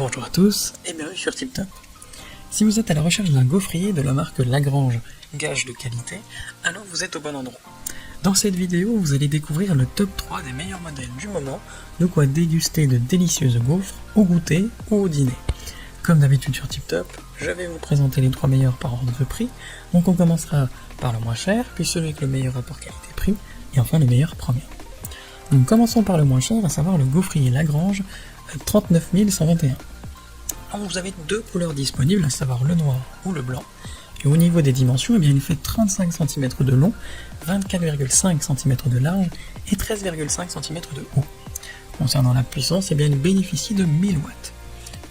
Bonjour à tous et bienvenue sur TipTop. Si vous êtes à la recherche d'un gaufrier de la marque Lagrange, gage de qualité, alors vous êtes au bon endroit. Dans cette vidéo, vous allez découvrir le top 3 des meilleurs modèles du moment, de quoi déguster de délicieuses gaufres au goûter ou au dîner. Comme d'habitude sur TipTop, je vais vous présenter les 3 meilleurs par ordre de prix. Donc on commencera par le moins cher, puis celui avec le meilleur rapport qualité-prix, et enfin le meilleur premier. Donc commençons par le moins cher, à savoir le gaufrier Lagrange 39 121. Alors vous avez deux couleurs disponibles, à savoir le noir ou le blanc. Et au niveau des dimensions, eh bien, il fait 35 cm de long, 24,5 cm de large et 13,5 cm de haut. Concernant la puissance, eh bien, il bénéficie de 1000 watts.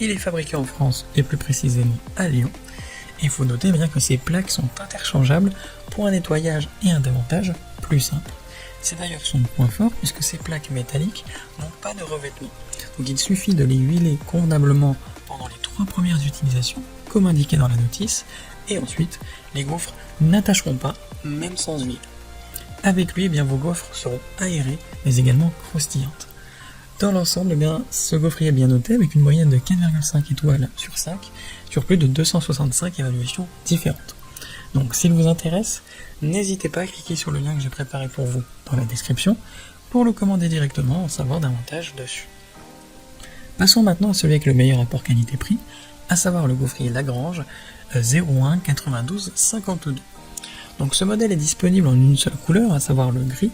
Il est fabriqué en France et plus précisément à Lyon. Et il faut noter bien que ces plaques sont interchangeables pour un nettoyage et un démontage plus simple. C'est d'ailleurs son point fort puisque ces plaques métalliques n'ont pas de revêtement. Donc il suffit de les huiler convenablement pendant les 3 premières utilisations, comme indiqué dans la notice, et ensuite les gaufres n'attacheront pas, même sans huile. Avec lui, eh bien, vos gaufres seront aérées, mais également croustillantes. Dans l'ensemble, eh bien, ce gaufrier est bien noté avec une moyenne de 4,5 étoiles sur 5, sur plus de 265 évaluations différentes. Donc s'il vous intéresse, n'hésitez pas à cliquer sur le lien que j'ai préparé pour vous dans la description pour le commander directement, en savoir davantage dessus. Passons maintenant à celui avec le meilleur rapport qualité-prix, à savoir le gaufrier Lagrange 01 92 52. Donc ce modèle est disponible en une seule couleur, à savoir le gris,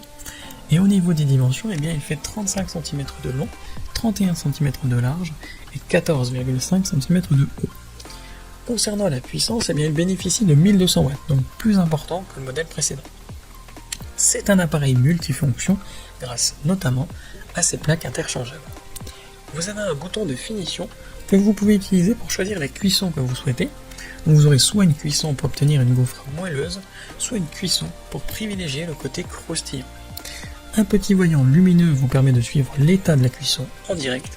et au niveau des dimensions, eh bien, il fait 35 cm de long, 31 cm de large et 14,5 cm de haut. Concernant la puissance, eh bien, il bénéficie de 1200 watts, donc plus important que le modèle précédent. C'est un appareil multifonction, grâce notamment à ses plaques interchangeables. Vous avez un bouton de finition que vous pouvez utiliser pour choisir la cuisson que vous souhaitez. Donc vous aurez soit une cuisson pour obtenir une gaufre moelleuse, soit une cuisson pour privilégier le côté croustillant. Un petit voyant lumineux vous permet de suivre l'état de la cuisson en direct,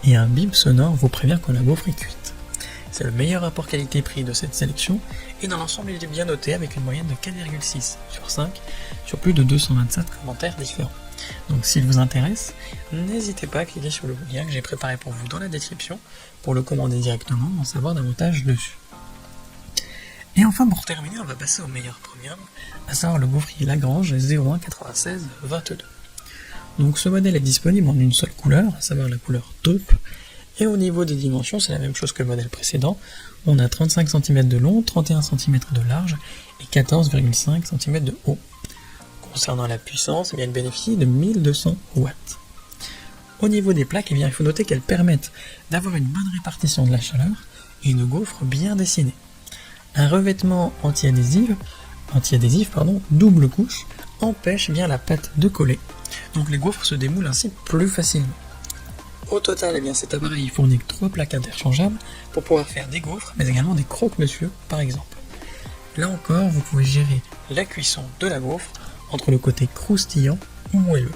et un bip sonore vous prévient quand la gaufre est cuite. C'est le meilleur rapport qualité-prix de cette sélection, et dans l'ensemble il est bien noté avec une moyenne de 4,6 sur 5, sur plus de 227 commentaires différents. Donc s'il vous intéresse, n'hésitez pas à cliquer sur le lien que j'ai préparé pour vous dans la description, pour le commander directement, en savoir davantage dessus. Et enfin pour terminer, on va passer au meilleur premium, à savoir le gaufrier Lagrange 01 96 22. Donc ce modèle est disponible en une seule couleur, à savoir la couleur taupe. Et au niveau des dimensions, c'est la même chose que le modèle précédent. On a 35 cm de long, 31 cm de large et 14,5 cm de haut. Concernant la puissance, eh bien, elle bénéficie de 1200 watts. Au niveau des plaques, eh bien, il faut noter qu'elles permettent d'avoir une bonne répartition de la chaleur et une gaufre bien dessinée. Un revêtement anti-adhésif, double couche, empêche bien la pâte de coller. Donc les gaufres se démoulent ainsi plus facilement. Au total, eh bien, cet appareil fournit 3 plaques interchangeables pour pouvoir faire des gaufres, mais également des croque-monsieur par exemple. Là encore, vous pouvez gérer la cuisson de la gaufre entre le côté croustillant ou moelleux.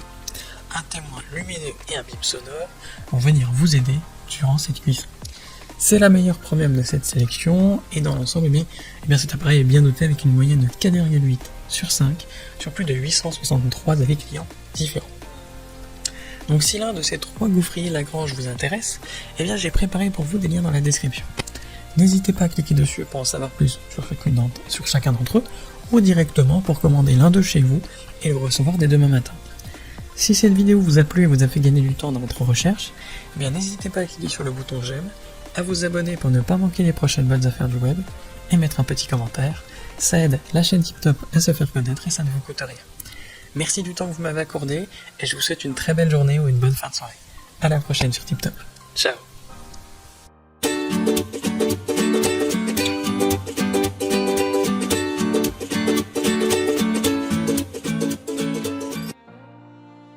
Un témoin lumineux et un bip sonore vont venir vous aider durant cette cuisson. C'est la meilleure premium de cette sélection, et dans l'ensemble, eh bien, cet appareil est bien noté avec une moyenne de 4,8 sur 5, sur plus de 863 avis clients différents. Donc si l'un de ces 3 gaufriers Lagrange vous intéresse, eh bien j'ai préparé pour vous des liens dans la description. N'hésitez pas à cliquer dessus pour en savoir plus sur chacun d'entre eux, ou directement pour commander l'un d'eux chez vous et le recevoir dès demain matin. Si cette vidéo vous a plu et vous a fait gagner du temps dans votre recherche, eh bien n'hésitez pas à cliquer sur le bouton j'aime, à vous abonner pour ne pas manquer les prochaines bonnes affaires du web, et mettre un petit commentaire. Ça aide la chaîne TipTop à se faire connaître et ça ne vous coûte rien. Merci du temps que vous m'avez accordé, et je vous souhaite une très belle journée ou une bonne fin de soirée. À la prochaine sur TipTop. Ciao.